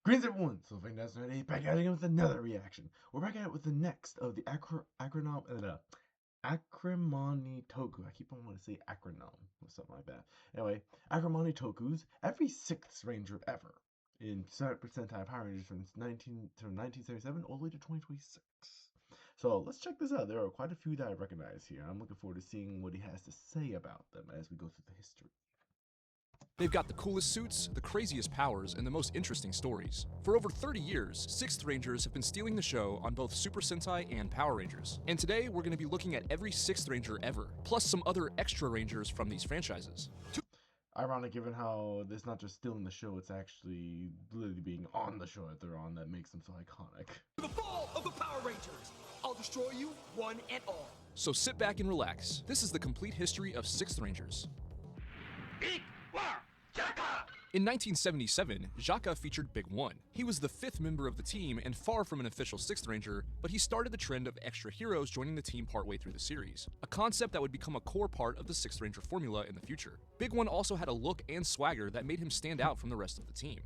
Greens everyone! So That's Nerd back at it again with another reaction. We're back at it with the next of the Acrimony Toku. I keep on wanting to say acronym or something like that. Anyway, Acrimony Toku's every sixth ranger ever in Sentai Power Rangers from 1977 all the way to 2026. So let's check this out. There are quite a few that I recognize here. I'm looking forward to seeing what he has to say about them as we go through the history. They've got the coolest suits, the craziest powers, and the most interesting stories. For over 30 years, 6th Rangers have been stealing the show on both Super Sentai and Power Rangers. And today, we're going to be looking at every 6th Ranger ever, plus some other extra Rangers from these franchises. Ironic given how it's not just stealing the show, it's actually literally being on the show that they're on that makes them so iconic. The fall of the Power Rangers! I'll destroy you, one and all. So sit back and relax. This is the complete history of 6th Rangers. In 1977, Jaka featured Big One. He was the 5th member of the team and far from an official 6th Ranger, but he started the trend of extra heroes joining the team partway through the series, a concept that would become a core part of the 6th Ranger formula in the future. Big One also had a look and swagger that made him stand out from the rest of the team.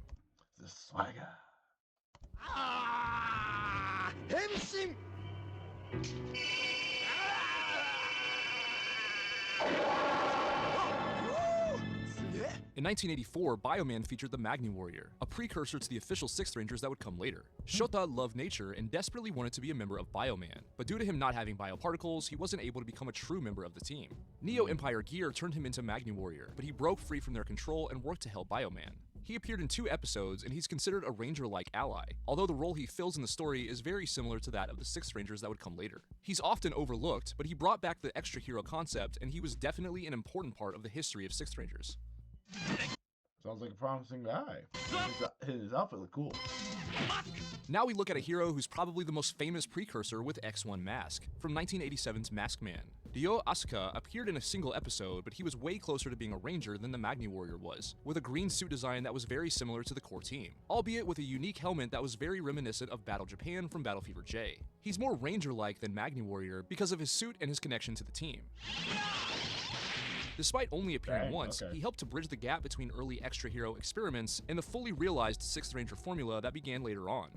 The swagger. Henshin! In 1984, Bioman featured the Magni Warrior, a precursor to the official 6th Rangers that would come later. Shota loved nature and desperately wanted to be a member of Bioman, but due to him not having bioparticles, he wasn't able to become a true member of the team. Neo Empire Gear turned him into Magni Warrior, but he broke free from their control and worked to help Bioman. He appeared in 2 episodes, and he's considered a Ranger-like ally, although the role he fills in the story is very similar to that of the 6th Rangers that would come later. He's often overlooked, but he brought back the extra hero concept, and he was definitely an important part of the history of 6th Rangers. Sounds like a promising guy. His outfit looked cool. Now we look at a hero who's probably the most famous precursor with X1 Mask, from 1987's Masked Man. Ryo Asuka appeared in a single episode, but he was way closer to being a Ranger than the Magni Warrior was, with a green suit design that was very similar to the core team, albeit with a unique helmet that was very reminiscent of Battle Japan from Battle Fever J. He's more Ranger-like than Magni Warrior because of his suit and his connection to the team. Despite only appearing once, he helped to bridge the gap between early extra hero experiments and the fully realized 6th Ranger formula that began later on.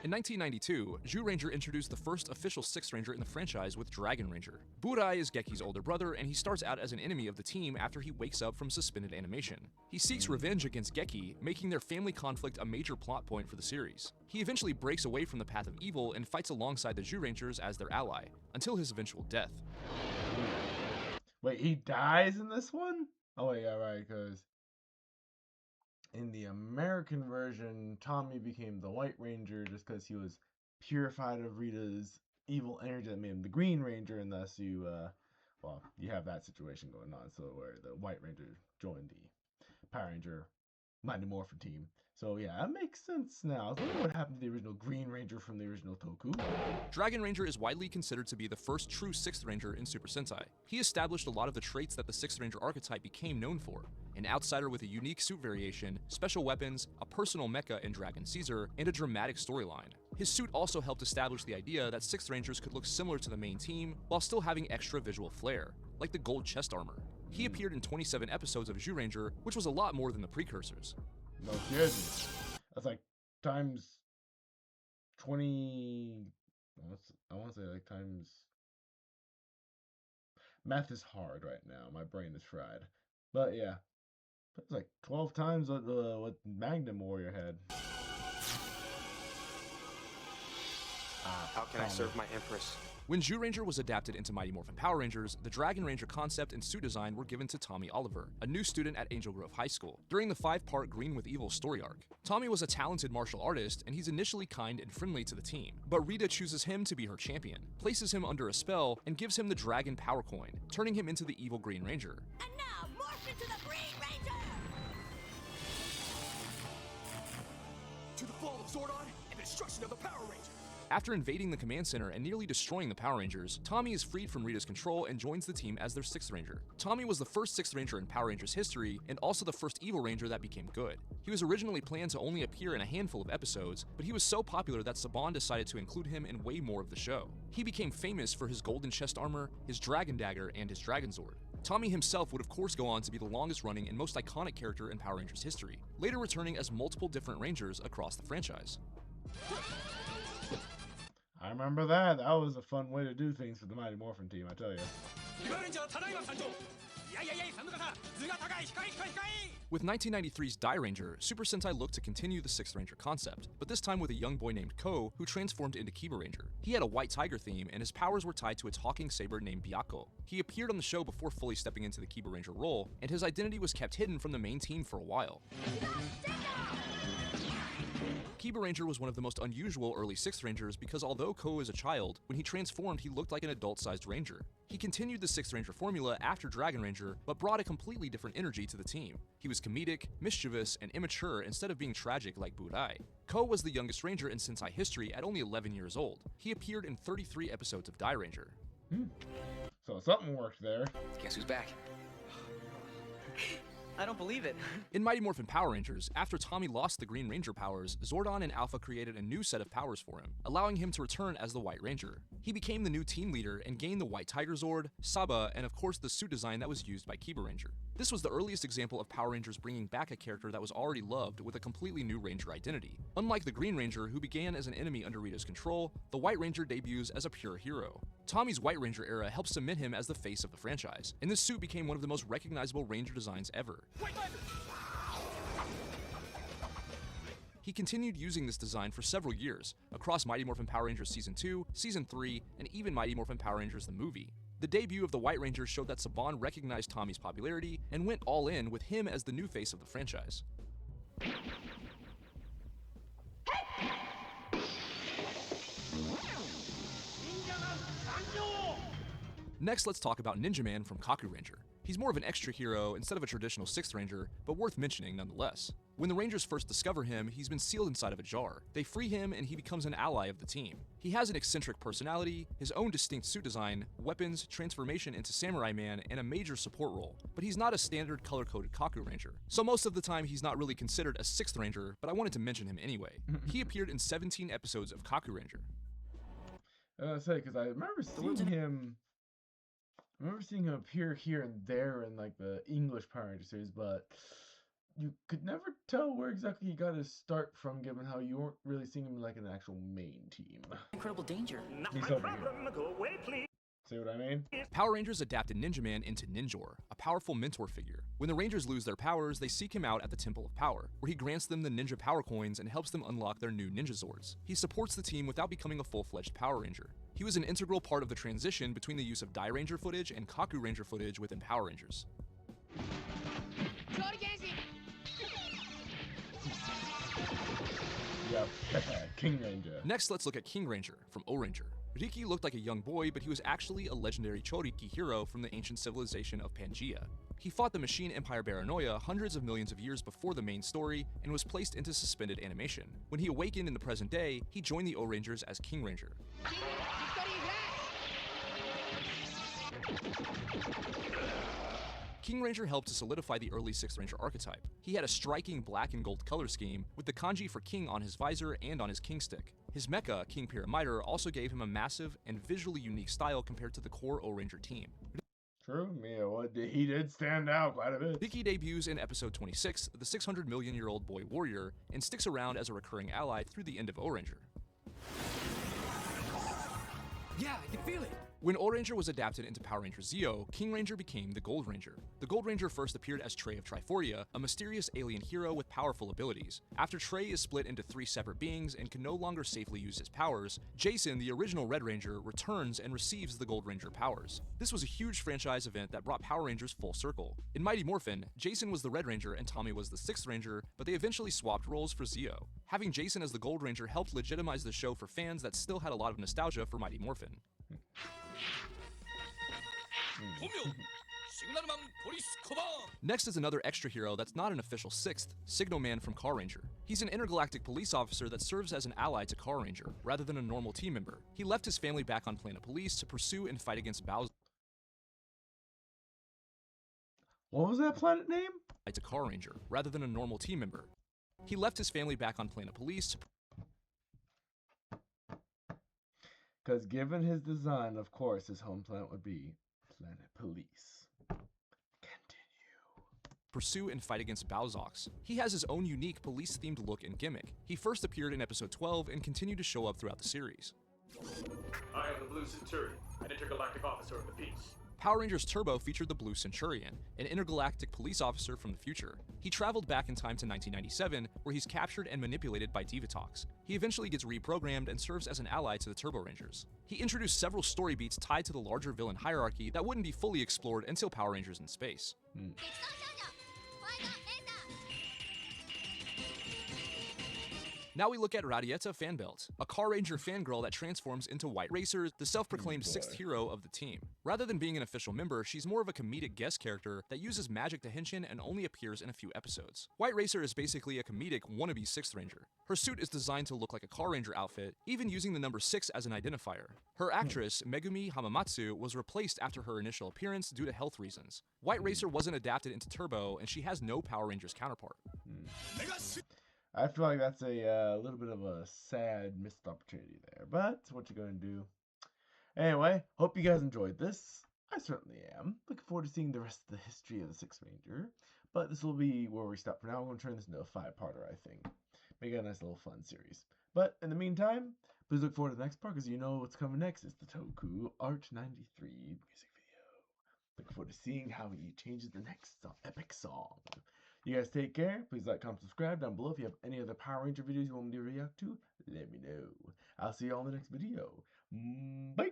In 1992, Zyuranger introduced the first official 6th Ranger in the franchise with Dragon Ranger. Burai is Geki's older brother, and he starts out as an enemy of the team after he wakes up from suspended animation. He seeks revenge against Geki, making their family conflict a major plot point for the series. He eventually breaks away from the path of evil and fights alongside the Zyurangers as their ally, until his eventual death. Wait, he dies in this one? Oh yeah, right, because in the American version, Tommy became the White Ranger just because he was purified of Rita's evil energy that made him the Green Ranger, and thus you have that situation going on, so where the White Ranger joined the Power Ranger Mighty Morphin team. So yeah, that makes sense now. I was wondering what happened to the original Green Ranger from the original Toku. Dragon Ranger is widely considered to be the first true 6th Ranger in Super Sentai. He established a lot of the traits that the 6th Ranger archetype became known for: an outsider with a unique suit variation, special weapons, a personal mecha in Dragon Caesar, and a dramatic storyline. His suit also helped establish the idea that 6th Rangers could look similar to the main team while still having extra visual flair, like the gold chest armor. He appeared in 27 episodes of Zyuranger, which was a lot more than the precursors. No kidding. That's like times 20. I want to say like times. Math is hard right now. My brain is fried. But yeah, it's like 12 times what Magnum Warrior had. How can I serve my Empress? When Zyuranger was adapted into Mighty Morphin Power Rangers, the Dragon Ranger concept and suit design were given to Tommy Oliver, a new student at Angel Grove High School, during the 5-part Green with Evil story arc. Tommy was a talented martial artist, and he's initially kind and friendly to the team, but Rita chooses him to be her champion, places him under a spell, and gives him the Dragon Power Coin, turning him into the evil Green Ranger. And now, morph into the Green Ranger! To the fall of Zordon and the destruction of the Power Rangers! After invading the command center and nearly destroying the Power Rangers, Tommy is freed from Rita's control and joins the team as their 6th Ranger. Tommy was the first 6th Ranger in Power Rangers history, and also the first Evil Ranger that became good. He was originally planned to only appear in a handful of episodes, but he was so popular that Saban decided to include him in way more of the show. He became famous for his golden chest armor, his dragon dagger, and his dragon sword. Tommy himself would of course go on to be the longest running and most iconic character in Power Rangers history, later returning as multiple different Rangers across the franchise. I remember that. That was a fun way to do things for the Mighty Morphin team, I tell you. With 1993's Die Ranger, Super Sentai looked to continue the 6th Ranger concept, but this time with a young boy named Ko who transformed into Kiba Ranger. He had a white tiger theme, and his powers were tied to a talking saber named Byakko. He appeared on the show before fully stepping into the Kiba Ranger role, and his identity was kept hidden from the main team for a while. Kiba Ranger was one of the most unusual early 6th Rangers because although Ko is a child, when he transformed he looked like an adult-sized Ranger. He continued the 6th Ranger formula after Dragon Ranger, but brought a completely different energy to the team. He was comedic, mischievous, and immature instead of being tragic like Burai. Ko was the youngest Ranger in Sentai history at only 11 years old. He appeared in 33 episodes of Die Ranger. So something worked there. Guess who's back? I don't believe it. In Mighty Morphin Power Rangers, after Tommy lost the Green Ranger powers, Zordon and Alpha created a new set of powers for him, allowing him to return as the White Ranger. He became the new team leader and gained the White Tiger Zord, Saba, and of course the suit design that was used by Kiba Ranger. This was the earliest example of Power Rangers bringing back a character that was already loved with a completely new Ranger identity. Unlike the Green Ranger, who began as an enemy under Rita's control, the White Ranger debuts as a pure hero. Tommy's White Ranger era helped cement him as the face of the franchise, and this suit became one of the most recognizable Ranger designs ever. He continued using this design for several years, across Mighty Morphin Power Rangers Season 2, Season 3, and even Mighty Morphin Power Rangers the movie. The debut of the White Ranger showed that Saban recognized Tommy's popularity and went all in with him as the new face of the franchise. Next, let's talk about Ninja Man from Kaku Ranger. He's more of an extra hero instead of a traditional 6th Ranger, but worth mentioning nonetheless. When the Rangers first discover him, he's been sealed inside of a jar. They free him and he becomes an ally of the team. He has an eccentric personality, his own distinct suit design, weapons, transformation into Samurai Man, and a major support role. But he's not a standard color-coded Kaku Ranger, so most of the time he's not really considered a 6th Ranger, but I wanted to mention him anyway. He appeared in 17 episodes of Kaku Ranger. I was gonna say, because I remember seeing him appear here and there in like the English Power Ranger series, but you could never tell where exactly he got his start from, given how you weren't really seeing him like an actual main team. Incredible danger. He's over here. See what I mean? Power Rangers adapted Ninja Man into Ninjor, a powerful mentor figure. When the Rangers lose their powers, they seek him out at the Temple of Power, where he grants them the Ninja Power Coins and helps them unlock their new Ninja Zords. He supports the team without becoming a full-fledged Power Ranger. He was an integral part of the transition between the use of Die Ranger footage and Kaku Ranger footage within Power Rangers. Yep. King Ranger. Next, let's look at King Ranger from O-Ranger. Riki looked like a young boy, but he was actually a legendary Choriki hero from the ancient civilization of Pangaea. He fought the Machine Empire Baranoia hundreds of millions of years before the main story and was placed into suspended animation. When he awakened in the present day, he joined the O-Rangers as King Ranger. King Ranger helped to solidify the early 6th Ranger archetype. He had a striking black and gold color scheme, with the kanji for King on his visor and on his King stick. His mecha, King Pyramider, also gave him a massive and visually unique style compared to the core O-Ranger team. True, he did stand out quite a bit. Riki debuts in episode 26, the 600-million-year-old boy warrior, and sticks around as a recurring ally through the end of O-Ranger. Yeah, I can feel it. When O-Ranger was adapted into Power Ranger Zeo, King Ranger became the Gold Ranger. The Gold Ranger first appeared as Trey of Triforia, a mysterious alien hero with powerful abilities. After Trey is split into 3 separate beings and can no longer safely use his powers, Jason, the original Red Ranger, returns and receives the Gold Ranger powers. This was a huge franchise event that brought Power Rangers full circle. In Mighty Morphin, Jason was the Red Ranger and Tommy was the 6th Ranger, but they eventually swapped roles for Zeo. Having Jason as the Gold Ranger helped legitimize the show for fans that still had a lot of nostalgia for Mighty Morphin. Next is another extra hero that's not an official 6th, Signal Man from Car Ranger. He's an intergalactic police officer that serves as an ally to Car Ranger, rather than a normal team member. He left his family back on Planet Police to pursue and fight against Bowser. What was that planet name? To Car Ranger, rather than a normal team member. He left his family back on Planet Police to Because given his design, of course, his home planet would be Planet Police. pursue and fight against Bowzox. He has his own unique police-themed look and gimmick. He first appeared in episode 12 and continued to show up throughout the series. I am the Blue Centurion, an intergalactic officer of the peace. Power Rangers Turbo featured the Blue Centurion, an intergalactic police officer from the future. He traveled back in time to 1997, where he's captured and manipulated by Divatox. He eventually gets reprogrammed and serves as an ally to the Turbo Rangers. He introduced several story beats tied to the larger villain hierarchy that wouldn't be fully explored until Power Rangers in Space. Now we look at Radieta Fanbelt, a Car Ranger fangirl that transforms into White Racer, the self-proclaimed sixth hero of the team. Rather than being an official member, she's more of a comedic guest character that uses magic to Henshin and only appears in a few episodes. White Racer is basically a comedic wannabe sixth ranger. Her suit is designed to look like a Car Ranger outfit, even using the number 6 as an identifier. Her actress, Megumi Hamamatsu, was replaced after her initial appearance due to health reasons. White Racer wasn't adapted into Turbo, and she has no Power Rangers counterpart. I feel like that's a little bit of a sad missed opportunity there, but what you gonna do? Anyway, hope you guys enjoyed this. I certainly am. Looking forward to seeing the rest of the history of the Sixth Ranger, but this will be where we stop for now. I'm going to turn this into a 5-parter, I think. Make it a nice little fun series. But in the meantime, please look forward to the next part, because you know what's coming next. It's the Toku Art 93 music video. Looking forward to seeing how he changes the next epic song. You guys take care. Please like, comment, subscribe down below. If you have any other Power Ranger videos you want me to react to, let me know. I'll see you all in the next video. Bye!